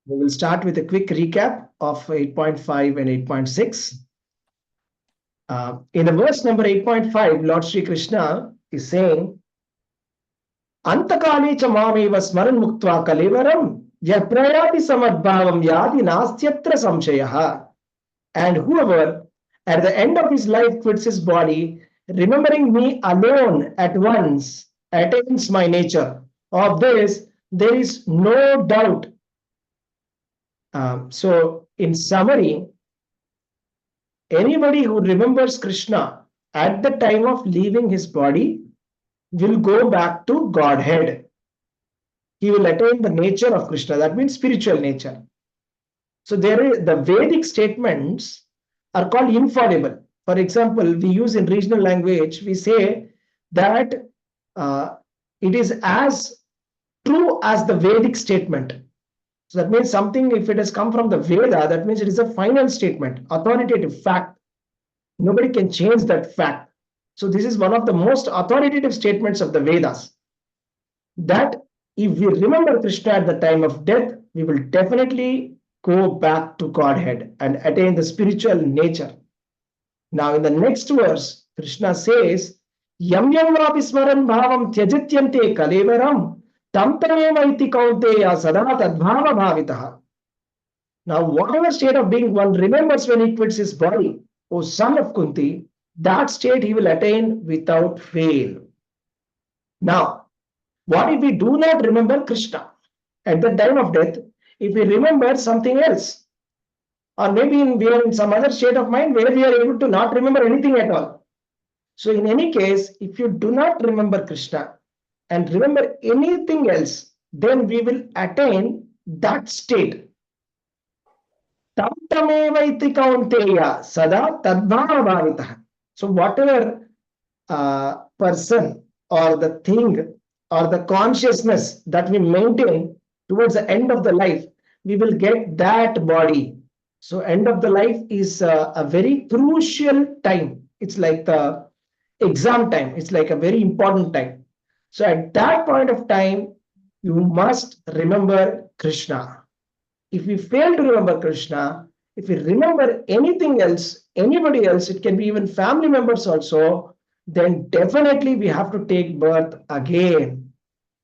We will start with a quick recap of 8.5 and 8.6. In the verse number 8.5, Lord Sri Krishna is saying, Antakale cha mameva smaran muktva kalevaram yaprayati samadbhavam yadi nastyatra samshayaha. And whoever at the end of his life quits his body, remembering me alone at once, attains my nature. Of this, there is no doubt. So, in summary, anybody who remembers Krishna at the time of leaving his body will go back to Godhead. He will attain the nature of Krishna. That means spiritual nature. So the Vedic statements are called infallible. For example, we use in regional language, we say that it is as true as the Vedic statement. So that means something, if it has come from the Veda, that means it is a final statement, authoritative fact. Nobody can change that fact. So this is one of the most authoritative statements of the Vedas. That if we remember Krishna at the time of death, we will definitely go back to Godhead and attain the spiritual nature. Now in the next verse, Krishna says, Yam yam vapi smaran bhavam tyajityante kalevaram tam tameva iti kaunteya sada tadbhava bhavitaha. Now whatever state of being one remembers when he quits his body, O son of Kunti, that state he will attain without fail. Now, what if we do not remember Krishna at the time of death? If we remember something else, or maybe we are in some other state of mind where we are able to not remember anything at all. So in any case, if you do not remember Krishna and remember anything else, then we will attain that state. Tam tameva iti kaunteya sada tadbhava bhavitaha. So whatever person or the thing or the consciousness that we maintain towards the end of the life, we will get that body. So end of the life is a very crucial time. It's like the exam time. It's like a very important time. So at that point of time, you must remember Krishna. If we fail to remember Krishna, if we remember anything else, anybody else, it can be even family members also, then definitely we have to take birth again.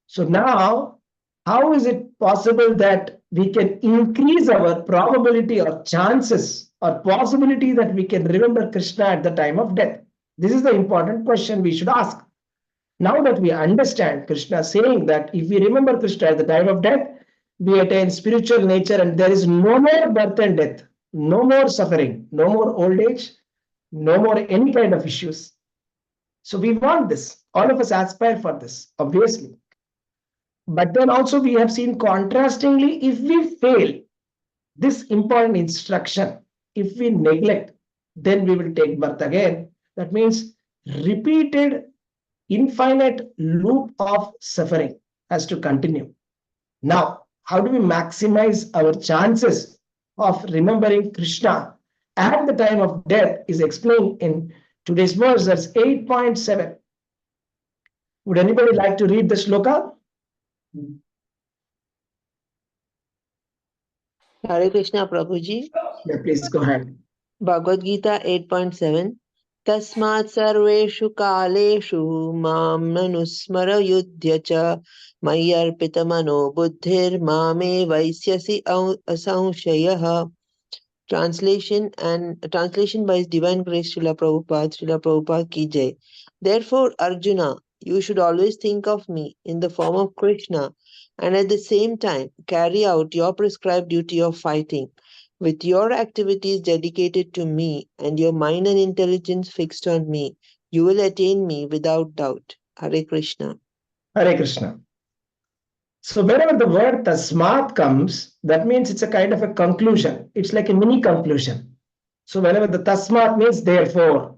So now, how is it possible that we can increase our probability or chances or possibility that we can remember Krishna at the time of death? This is the important question we should ask. Now that we understand Krishna saying that if we remember Krishna at the time of death, we attain spiritual nature and there is no more birth and death, no more suffering, no more old age, no more any kind of issues. So we want this. All of us aspire for this, obviously. But then also we have seen contrastingly, if we fail this important instruction, if we neglect, then we will take birth again. That means repeated infinite loop of suffering has to continue. Now, how do we maximize our chances of remembering Krishna at the time of death is explained in today's verse, that's 8.7. Would anybody like to read the shloka? Hare Krishna, Prabhuji. Yeah, please go ahead. Bhagavad-gītā 8.7. Tasmat sarveshu kaleshu mam manusmara yudhya cha mayyarpita mano buddhir mame vaisyasi asanshayah. Translation by His Divine Grace Srila Prabhupada ki jai. Therefore, Arjuna, you should always think of me in the form of Krishna and at the same time carry out your prescribed duty of fighting. With your activities dedicated to me and your mind and intelligence fixed on me, you will attain me without doubt. Hare Krishna. Hare Krishna. So wherever the word tasmat comes, that means it's a kind of a conclusion. It's like a mini conclusion. So whenever the tasmat means therefore.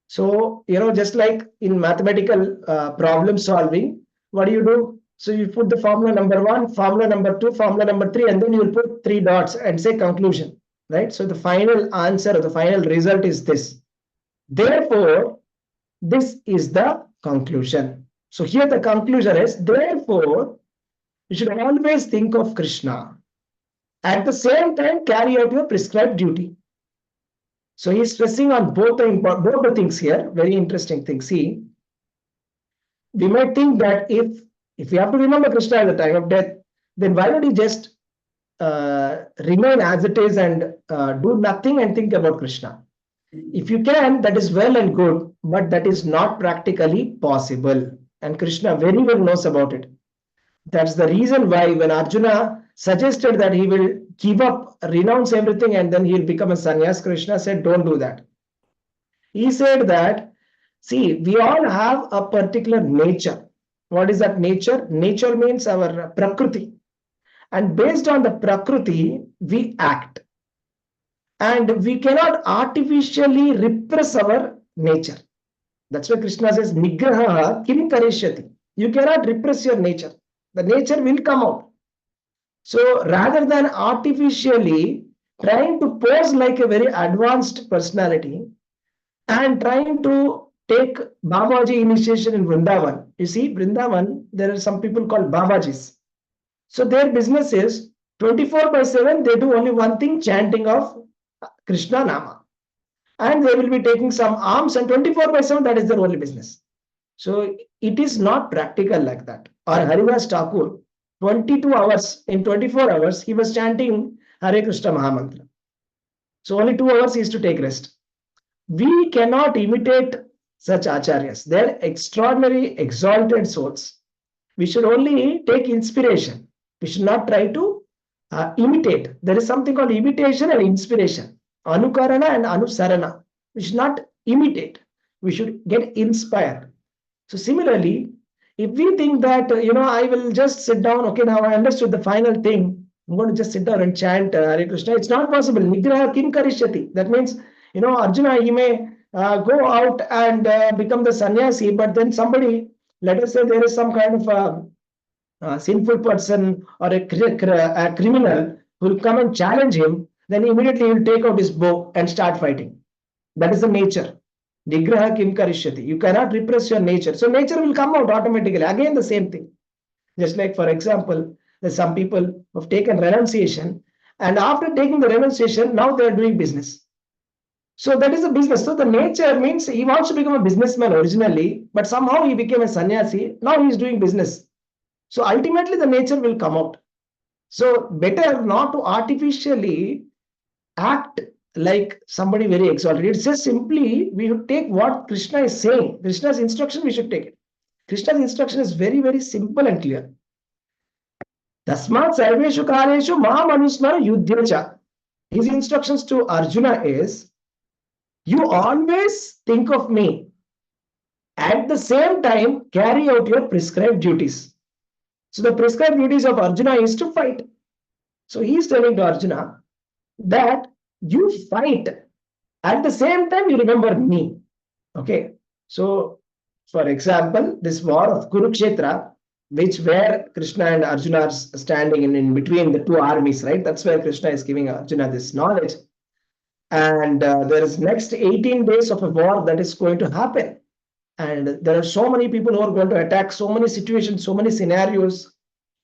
So, just like in mathematical problem solving, what do? So you put the formula number 1, formula number 2, formula number 3, and then you will put 3 dots and say conclusion, right? So the final answer or the final result is this. Therefore, this is the conclusion. So here the conclusion is, therefore, you should always think of Krishna. At the same time, carry out your prescribed duty. So he's stressing on both the things here. Very interesting thing. See, we might think that if we have to remember Krishna at the time of death, then why don't he just remain as it is and do nothing and think about Krishna? If you can, that is well and good, but that is not practically possible. And Krishna very well knows about it. That's the reason why when Arjuna suggested that he will give up, renounce everything, and then he'll become a sannyas, Krishna said, don't do that. He said that, see, we all have a particular nature. What is that nature? Nature means our prakriti. And based on the prakriti, we act. And we cannot artificially repress our nature. That's why Krishna says, Nigraha kim karishyati. You cannot repress your nature. The nature will come out. So rather than artificially trying to pose like a very advanced personality and trying to take Babaji initiation in Vrindavan. You see, Vrindavan, there are some people called Babajis. So their business is 24/7, they do only one thing, chanting of Krishna Nama. And they will be taking some alms, and 24/7, that is their only business. So it is not practical like that. Or Haridas Thakur, 22 hours, in 24 hours, he was chanting Hare Krishna Mahamantra. So only 2 hours he is to take rest. We cannot imitate such acharyas. They're extraordinary, exalted souls. We should only take inspiration. We should not try to imitate. There is something called imitation and inspiration. Anukarana and Anusarana. We should not imitate. We should get inspired. So similarly, if we think that, I will just sit down, okay, now I understood the final thing, I'm going to just sit down and chant Hare Krishna. It's not possible. Nigraha kim karishyati. That means, Arjuna, he may go out and become the sannyasi, but then somebody, let us say there is some kind of a sinful person or a criminal who will come and challenge him, then immediately he will take out his bow and start fighting. That is the nature. Nigraha kim karishyati. You cannot repress your nature. So nature will come out automatically. Again, the same thing. Just like, for example, there's some people who have taken renunciation, and after taking the renunciation, now they are doing business. So that is a business. So the nature means he wants to become a businessman originally, but somehow he became a sannyasi. Now he is doing business. So ultimately the nature will come out. So better not to artificially act like somebody very exalted. It's just simply we should take what Krishna is saying. Krishna's instruction, we should take it. Krishna's instruction is very, very simple and clear. Tasmat sarveshu kaleshu mam anusmara yudhyacha. His instructions to Arjuna is, you always think of me. At the same time, carry out your prescribed duties. So the prescribed duties of Arjuna is to fight. So he is telling to Arjuna that you fight. At the same time, you remember me. Okay. So, for example, this war of Kurukshetra, where Krishna and Arjuna are standing in between the two armies, right? That's where Krishna is giving Arjuna this knowledge. And there is next 18 days of a war that is going to happen. And there are so many people who are going to attack, so many situations, so many scenarios,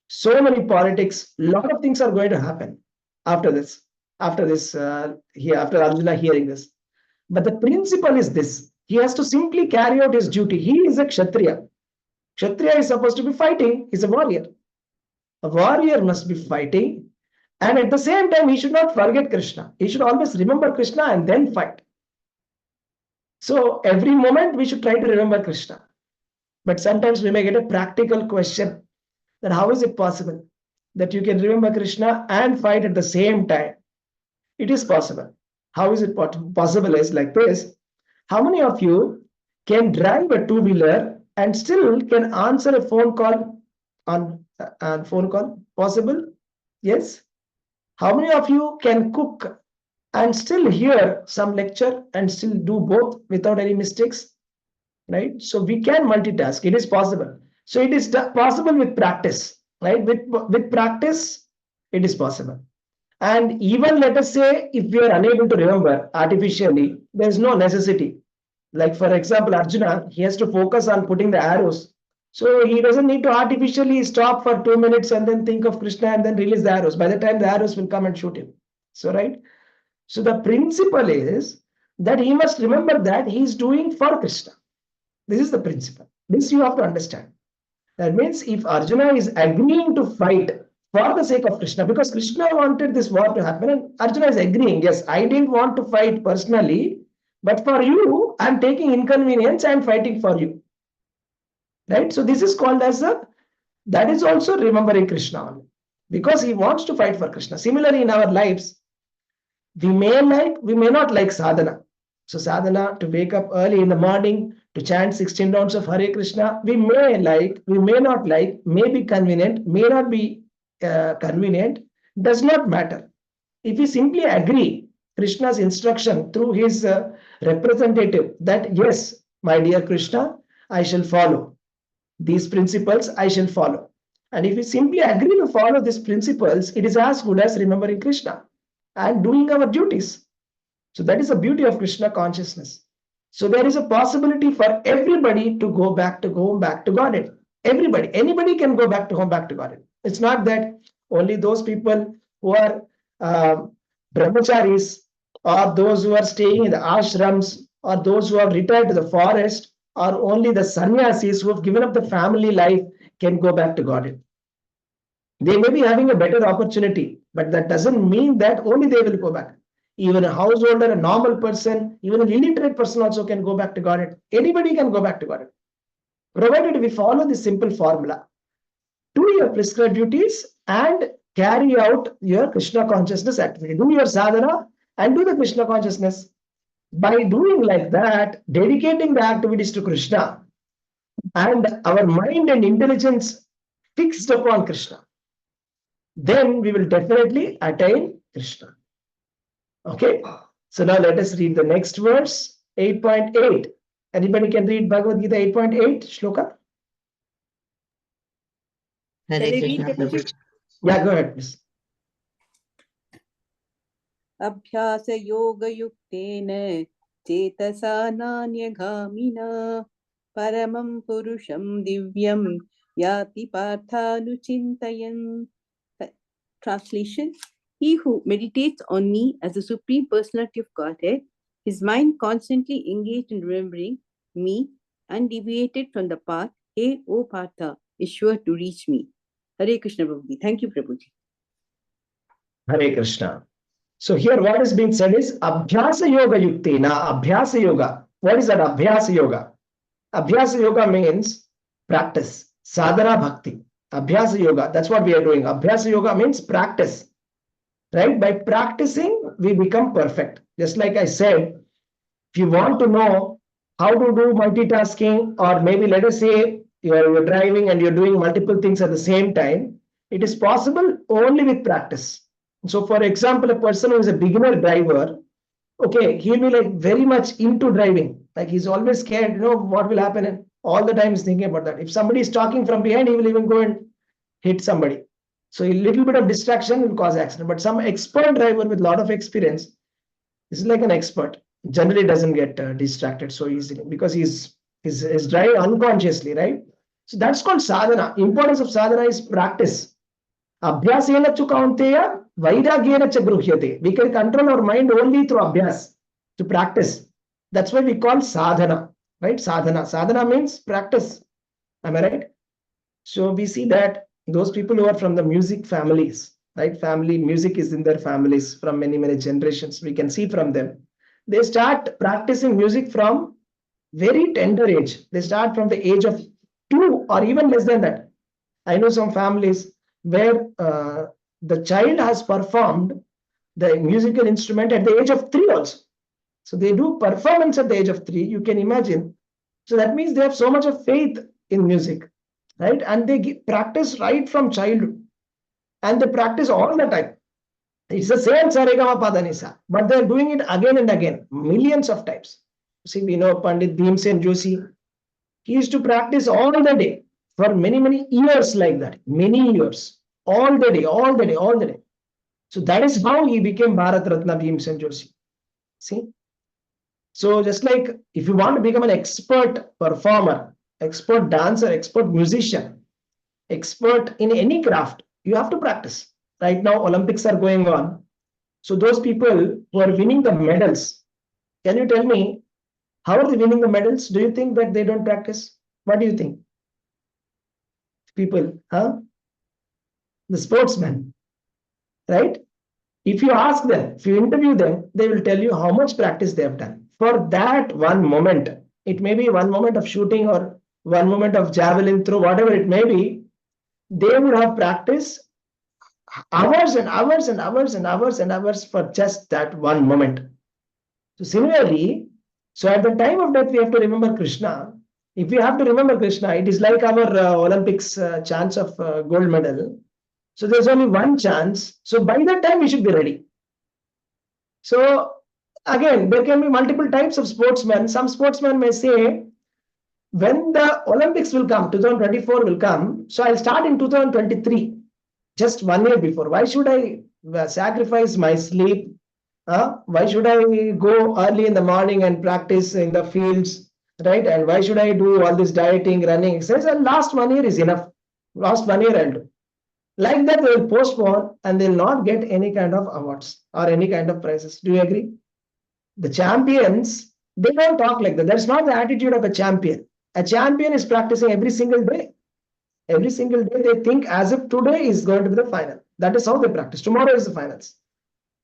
so many politics. A lot of things are going to happen after this, after Arjuna hearing this. But the principle is this. He has to simply carry out his duty. He is a Kshatriya. Kshatriya is supposed to be fighting. He's a warrior. A warrior must be fighting. And at the same time, he should not forget Krishna. He should always remember Krishna and then fight. So every moment we should try to remember Krishna. But sometimes we may get a practical question that how is it possible that you can remember Krishna and fight at the same time? It is possible. How is it possible is like this. How many of you can drive a two-wheeler and still can answer a phone call on phone call? Possible? Yes. How many of you can cook and still hear some lecture and still do both without any mistakes? Right? So we can multitask. It is possible. So it is possible with practice. Right? With practice, it is possible. And even let us say, if we are unable to remember artificially, there is no necessity. Like for example, Arjuna, he has to focus on putting the arrows So he doesn't need to artificially stop for 2 minutes and then think of Krishna and then release the arrows. By the time the arrows will come and shoot him. So, right? So the principle is that he must remember that he is doing for Krishna. This is the principle. This you have to understand. That means if Arjuna is agreeing to fight for the sake of Krishna, because Krishna wanted this war to happen, and Arjuna is agreeing, yes, I didn't want to fight personally, but for you, I'm taking inconvenience and fighting for you. Right? So this is called as that is also remembering Krishna only, because he wants to fight for Krishna. Similarly, in our lives, we may not like sadhana. So sadhana, to wake up early in the morning, to chant 16 rounds of Hare Krishna, we may not like, may be convenient, may not be convenient, does not matter. If we simply agree Krishna's instruction through his representative that, yes, my dear Krishna, I shall follow these principles, I shall follow. And if we simply agree to follow these principles, it is as good as remembering Krishna and doing our duties. So that is the beauty of Krishna consciousness. So there is a possibility for everybody to go back to Godhead. Everybody, anybody can go back to Godhead. It's not that only those people who are brahmacharis, or those who are staying in the ashrams, or those who have retired to the forest, or only the sannyasis who have given up the family life can go back to Godhead. They may be having a better opportunity, but that doesn't mean that only they will go back. Even a householder, a normal person, even an illiterate person also can go back to Godhead. Anybody can go back to Godhead, provided we follow this simple formula. Do your prescribed duties and carry out your Krishna consciousness activity. Do your sadhana and do the Krishna consciousness. By doing like that, dedicating the activities to Krishna, and our mind and intelligence fixed upon Krishna, then we will definitely attain Krishna. Okay, so now let us read the next verse, 8.8. Anybody can read Bhagavad-gītā 8.8 shloka? Hare Shall I read Krishna, that? Prabhu. Yeah, go ahead, please. Abhyasa-yoga-yukteன चेतसा नान्यगामिना paramam purusham divyam yati parthanuchintayan. Translation: He who meditates on me as the Supreme Personality of Godhead, his mind constantly engaged in remembering me, undeviated from the path, O Partha, is sure to reach me. Hare Krishna, Prabhuji. Thank you, Prabhuji. Hare Krishna. So here what is being said is Abhyasa Yoga Yuktena. Abhyasa Yoga. What is that Abhyasa Yoga? Abhyasa Yoga means practice. Sadhana Bhakti. Abhyasa Yoga. That's what we are doing. Abhyasa Yoga means practice. Right? By practicing, we become perfect. Just like I said, if you want to know how to do multitasking, or maybe let us say you're driving and you're doing multiple things at the same time, it is possible only with practice. So for example, a person who is a beginner driver, okay, he'll be like very much into driving. Like he's always scared, what will happen, and all the time he's thinking about that. If somebody is talking from behind, he will even go and hit somebody. So a little bit of distraction will cause accident. But some expert driver with a lot of experience, this is like an expert, generally doesn't get distracted so easily because he's driving unconsciously, right? So that's called sadhana. Importance of sadhana is practice. Abhyasena chu kaunteya vairagyena cha gruhyate. We can control our mind only through abhyas, to practice. That's why we call sadhana, right? Sadhana. Sadhana means practice. Am I right? So we see that those people who are from the music families, right? Family music is in their families from many, many generations. We can see from them. They start practicing music from very tender age. They start from the age of 2 or even less than that. I know some families where the child has performed the musical instrument at the age of 3 also. So they do performance at the age of 3, you can imagine. So that means they have so much of faith in music, right? And they practice right from childhood. And they practice all the time. It's the same Saregama Padanisa, but they're doing it again and again, millions of times. See, we know Pandit Bhimsen Joshi. He used to practice all the day for many, many years like that. Many years. All the day, all the day, all the day. So that is how he became Bharat Ratna Bhimsen Joshi. See? So just like if you want to become an expert performer, expert dancer, expert musician, expert in any craft, you have to practice. Right now, Olympics are going on. So those people who are winning the medals, can you tell me how are they winning the medals? Do you think that they don't practice? What do you think? People, huh? The sportsmen, right? If you ask them, if you interview them, they will tell you how much practice they have done. For that one moment, it may be one moment of shooting or one moment of javelin throw, whatever it may be, they would have practiced hours and hours and hours and hours and hours for just that one moment. So similarly, so at the time of death, we have to remember Krishna. If we have to remember Krishna, it is like our Olympics chance of gold medal. So there's only one chance. So by that time, we should be ready. So again, there can be multiple types of sportsmen. Some sportsmen may say, when the Olympics will come, 2024 will come, so I'll start in 2023, just 1 year before. Why should I sacrifice my sleep? Why should I go early in the morning and practice in the fields, right? And why should I do all this dieting, running, exercise? And last 1 year is enough. Last 1 year I'll do. Like that, they will postpone and they'll not get any kind of awards or any kind of prizes. Do you agree? The champions, they don't talk like that. That's not the attitude of a champion. A champion is practicing every single day. Every single day, they think as if today is going to be the final. That is how they practice. Tomorrow is the finals.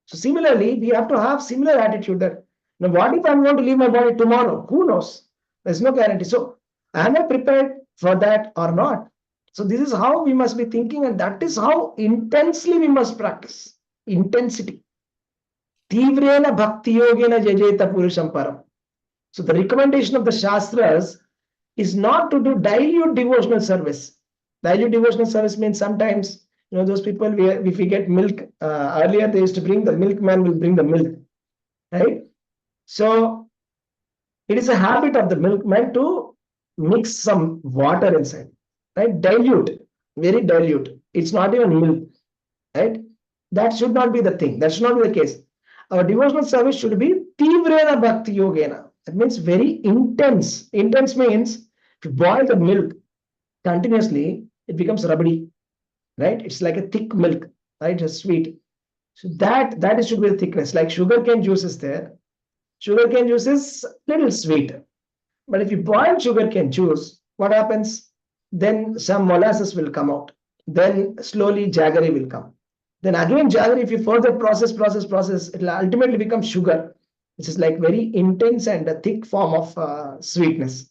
So similarly, we have to have similar attitude that, now what if I'm going to leave my body tomorrow? Who knows? There's no guarantee. So am I prepared for that or not? So this is how we must be thinking, and that is how intensely we must practice. Intensity. Tivrena bhakti yogena jajeta purusham param. So the recommendation of the Shastras is not to do dilute devotional service. Dilute devotional service means sometimes, those people, if we get milk, earlier they used to bring, the milkman will bring the milk, right? So it is a habit of the milkman to mix some water inside, right? Dilute, very dilute. It's not even milk, right? That should not be the thing. That should not be the case. Our devotional service should be tivrena bhakti yogena. That means very intense. Intense means if you boil the milk continuously, it becomes rubbery, right? It's like a thick milk, right? Just sweet. So that should be the thickness. Like sugarcane juice is there. Sugarcane juice is little sweet. But if you boil sugarcane juice, what happens? Then some molasses will come out. Then slowly jaggery will come. Then again jaggery, if you further process, it will ultimately become sugar, which is like very intense and a thick form of sweetness.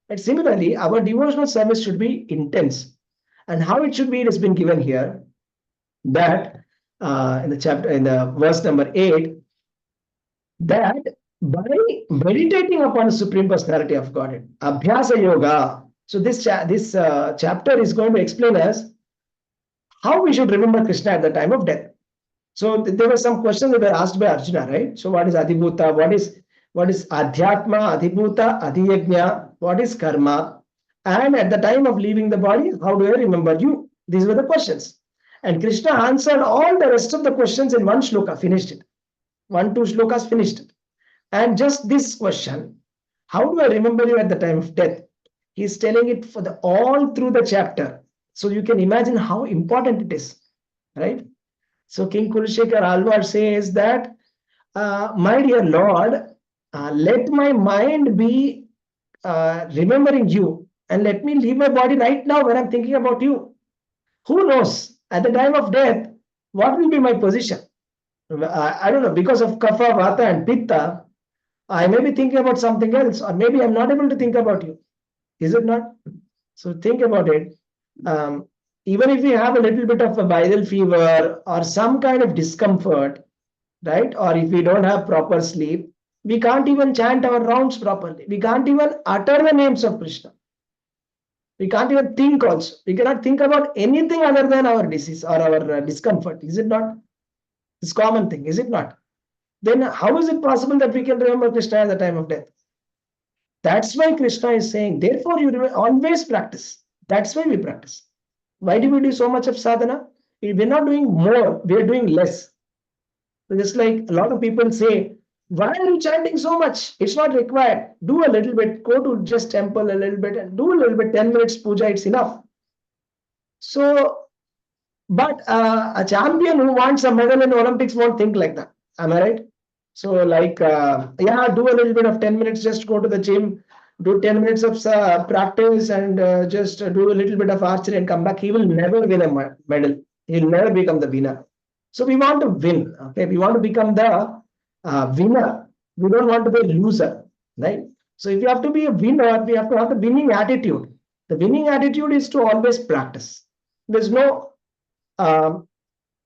And similarly, our devotional service should be intense. And how it should be, it has been given here, that in the verse number 8, that by meditating upon the Supreme Personality of Godhead, Abhyasa Yoga. So this chapter is going to explain us how we should remember Krishna at the time of death. So there were some questions that were asked by Arjuna, right? So what is Adhibhuta? What is Adhyatma, Adhibhuta, Adhiyajna? What is Karma? And at the time of leaving the body, how do I remember you? These were the questions. And Krishna answered all the rest of the questions in one shloka, finished it. 1, 2 shlokas, finished it. And just this question, how do I remember you at the time of death? He's telling it for all through the chapter. So you can imagine how important it is, right? So King Kulshekar Alvar says that, my dear Lord, let my mind be remembering you, and let me leave my body right now when I'm thinking about you. Who knows, at the time of death, what will be my position? I don't know, because of Kapha, Vata and Pitta, I may be thinking about something else, or maybe I'm not able to think about you. Is it not? So think about it. Even if we have a little bit of a viral fever or some kind of discomfort, right? Or if we don't have proper sleep, we can't even chant our rounds properly. We can't even utter the names of Krishna. We can't even think also. We cannot think about anything other than our disease or our discomfort. Is it not? It's a common thing, is it not? Then how is it possible that we can remember Krishna at the time of death? That's why Krishna is saying, therefore you always practice. That's why we practice. Why do we do so much of sadhana? We're not doing more, we're doing less. So just like a lot of people say, Why are you chanting so much? It's not required. Do a little bit, go to just temple a little bit and do a little bit, 10 minutes puja, it's enough. So, but a champion who wants a medal in Olympics won't think like that. Am I right? So like, yeah, do a little bit of 10 minutes, just go to the gym, do 10 minutes of practice and just do a little bit of archery and come back. He will never win a medal. He'll never become the winner. So we want to win. Okay, we want to become the winner. We don't want to be a loser, right? So if you have to be a winner, we have to have the winning attitude. The winning attitude is to always practice. There's no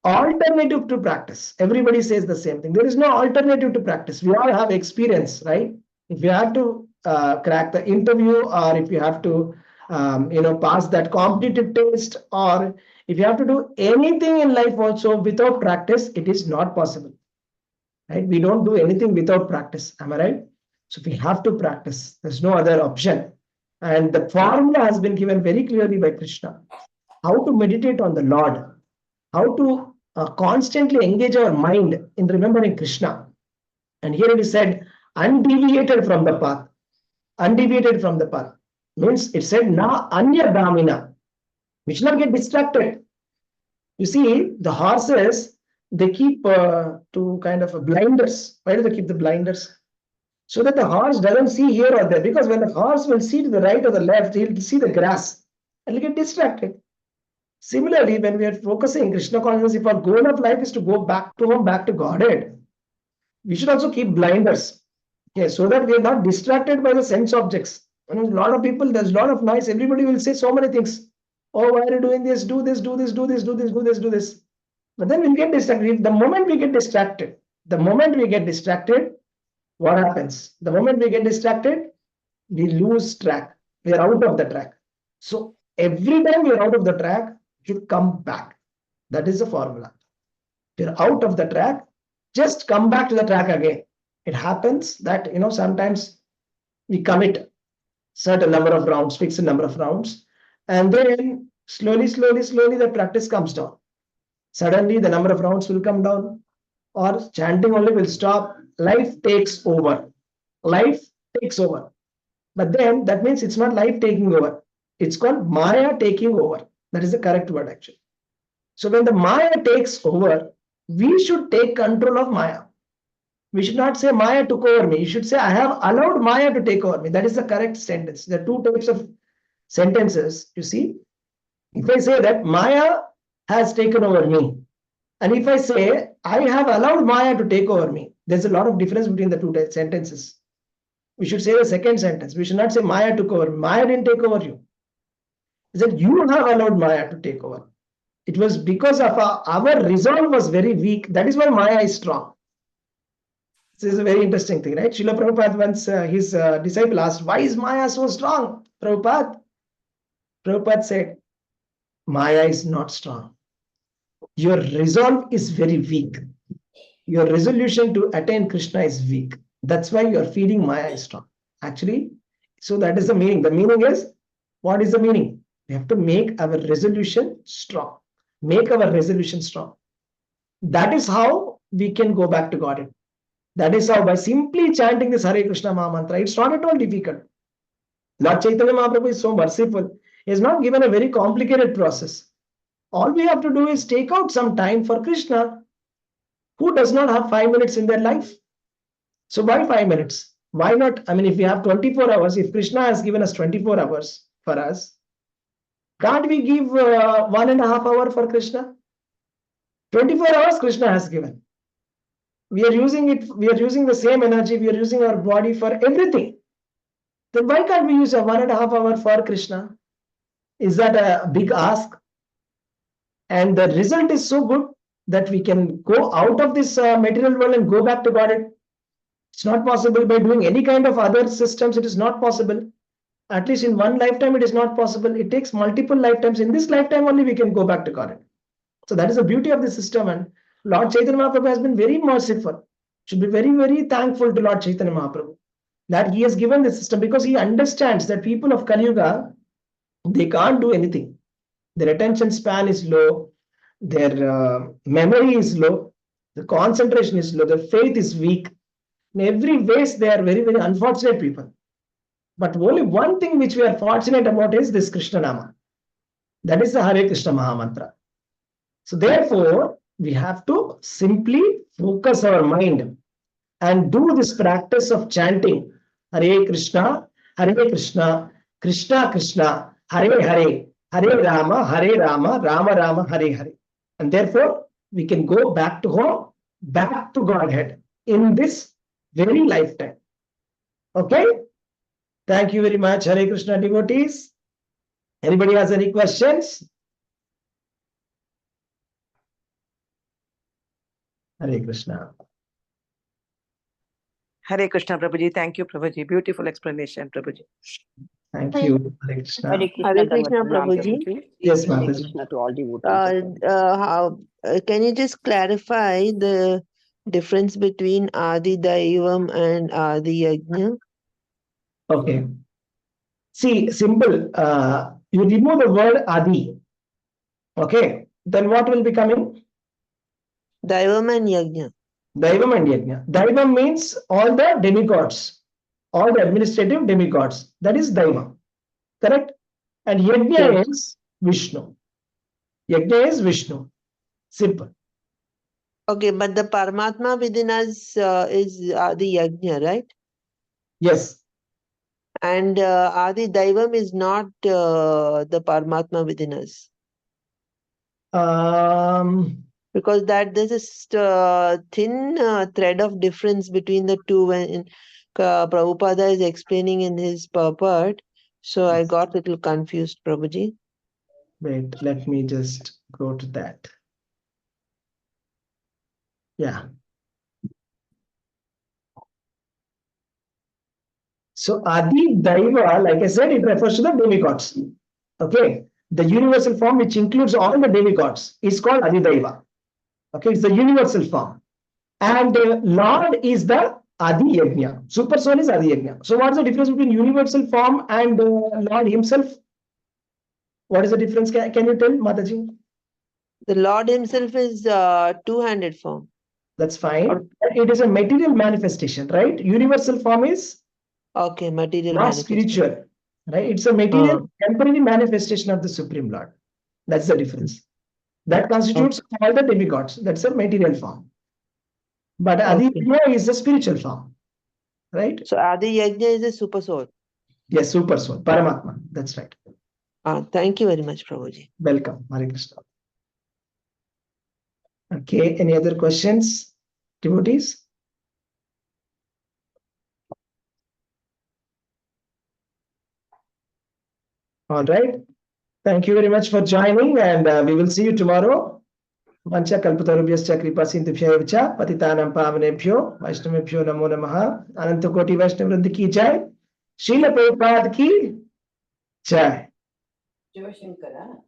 alternative to practice. Everybody says the same thing. There is no alternative to practice. We all have experience, right? If you have to crack the interview, or if you have to pass that competitive test, or if you have to do anything in life also without practice, it is not possible, right? We don't do anything without practice. Am I right? So we have to practice. There's no other option. And the formula has been given very clearly by Krishna. How to meditate on the Lord, how to constantly engage our mind in remembering Krishna. And here it is said, undeviated from the path. Undeviated from the path. Means it said, na anya damina. We should not get distracted. You see, the horses, they keep to kind of blinders. Why do they keep the blinders? So that the horse doesn't see here or there. Because when the horse will see to the right or the left, he'll see the grass and he'll get distracted. Similarly, when we are focusing Krishna consciousness, if our goal of life is to go back to home, back to Godhead, we should also keep blinders, okay, so that we are not distracted by the sense objects. A lot of people, there's a lot of noise. Everybody will say so many things. Oh, why are you doing this? Do this, do this, do this, do this, do this, do this. But then we'll get distracted. The moment we get distracted, what happens? The moment we get distracted, we lose track. We are out of the track. So every time we are out of the track, you come back. That is the formula. You're out of the track, just come back to the track again. It happens that sometimes we commit certain number of rounds, fixed number of rounds, and then slowly the practice comes down. Suddenly the number of rounds will come down, or chanting only will stop. Life takes over. Life takes over. But then that means it's not life taking over. It's called Maya taking over. That is the correct word actually. So when the Maya takes over, we should take control of Maya. We should not say Maya took over me. You should say I have allowed Maya to take over me. That is the correct sentence. There are two types of sentences, you see. If I say that Maya has taken over me, and if I say I have allowed Maya to take over me, there's a lot of difference between the two sentences. We should say the second sentence. We should not say Maya took over me. Maya didn't take over you. Is that you have allowed Maya to take over. It was because of our resolve was very weak. That is why Maya is strong. This is a very interesting thing, right? Srila Prabhupada once, his disciple asked, why is Maya so strong, Prabhupada? Prabhupada said, Maya is not strong. Your resolve is very weak. Your resolution to attain Krishna is weak. That's why you are feeling Maya is strong. Actually, so that is the meaning. The meaning is, what is the meaning? We have to make our resolution strong. Make our resolution strong. That is how we can go back to Godhead. That is how, by simply chanting this Hare Krishna Maha Mantra, it's not at all difficult. Lord Chaitanya Mahaprabhu is so merciful. He has not given a very complicated process. All we have to do is take out some time for Krishna. Who does not have 5 minutes in their life? So why 5 minutes? Why not? I mean, if we have 24 hours, if Krishna has given us 24 hours for us, can't we give 1.5 hours for Krishna? 24 hours Krishna has given. We are using it, we are using the same energy, we are using our body for everything. Then why can't we use a 1.5 hours for Krishna? Is that a big ask? And the result is so good that we can go out of this material world and go back to God. It's not possible by doing any kind of other systems. It is not possible. At least in one lifetime, it is not possible. It takes multiple lifetimes. In this lifetime only, we can go back to God. So that is the beauty of the system. And Lord Chaitanya Mahaprabhu has been very merciful. Should be very, very thankful to Lord Chaitanya Mahaprabhu that he has given the system, because he understands that people of Kali Yuga, they can't do anything. Their attention span is low. Their memory is low. The concentration is low. The faith is weak. In every ways, they are very, very unfortunate people. But only one thing which we are fortunate about is this Krishna Nama. That is the Hare Krishna Mahamantra. So therefore, we have to simply focus our mind and do this practice of chanting Hare Krishna, Krishna Krishna, Hare Hare, Hare Rama, Rama Rama, Hare Hare. And therefore, we can go back to home, back to Godhead in this very lifetime. Okay? Thank you very much, Hare Krishna devotees. Anybody has any questions? Hare Krishna. Hare Krishna, Prabhuji. Thank you, Prabhuji. Beautiful explanation, Prabhuji. Thank you, Hare Krishna. Hare Hare Krishna, Krishna, Dhamma Prabhuji. Prabhuji. Yes, Hare Mataji. Krishna to all devotees. Can you just clarify the difference between Adi Daivam and Adi Yajna? Okay. See, simple. You remove the word Adi. Okay. Then what will be coming? Daivam and Yajna. Daivam and Yajna. Daivam means all the demigods, all the administrative demigods. That is Daivam. Correct? And Yajna Yes. is Vishnu. Yajna is Vishnu. Simple. Okay, but the Paramatma within us is Adi Yajna, right? Yes. And Adi Daivam is not the Paramatma within us. Because that there's a thin thread of difference between the two when Prabhupada is explaining in his purport. So I got a little confused, Prabhuji. Wait, let me just go to that. Yeah. So Adi Daiva, like I said, it refers to the demigods. Okay. The universal form which includes all the demigods is called Adi Daiva. Okay, it's the universal form. And Lord is the Adi Yajna. Super soul is Adi Yajna. So what is the difference between universal form and Lord himself? What is the difference? Can you tell, Mataji? The Lord himself is two-handed form. That's fine. It is a material manifestation, right? Universal form is Okay, material not manifestation. spiritual, right? It's a material, temporary manifestation of the Supreme Lord. That's the difference. That constitutes all the demigods. That's a material form. But Adi Yajna is a spiritual form, right? So Adi Yajna is a super soul. Yes, super soul, Paramatma. That's right. Thank you very much, Prabhuji. Welcome, Hare Krishna. Okay, any other questions, devotees? All right. Thank you very much for joining, and we will see you tomorrow. Vancha kalpatarubhyascha kripa sindhubhyo cha patitanam pavanebhyo vaishnavebhyo namo namaha. Ananta koti Vaishnav Vrinda ki jai. Srila Prabhupada ki jai. Jai Shankara.